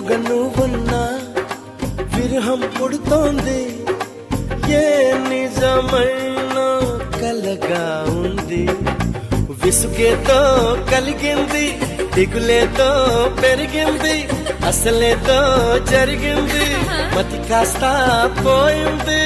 ఎదురుగా నువ్వున్నా విరహం పుడుతోంది, ఏ నిజమైన కలగా ఉంది. విసుగేతో కలిగింది, దిగులేతో పెరిగింది, అసలేతో జరిగింది, మతి కాస్త పోయింది.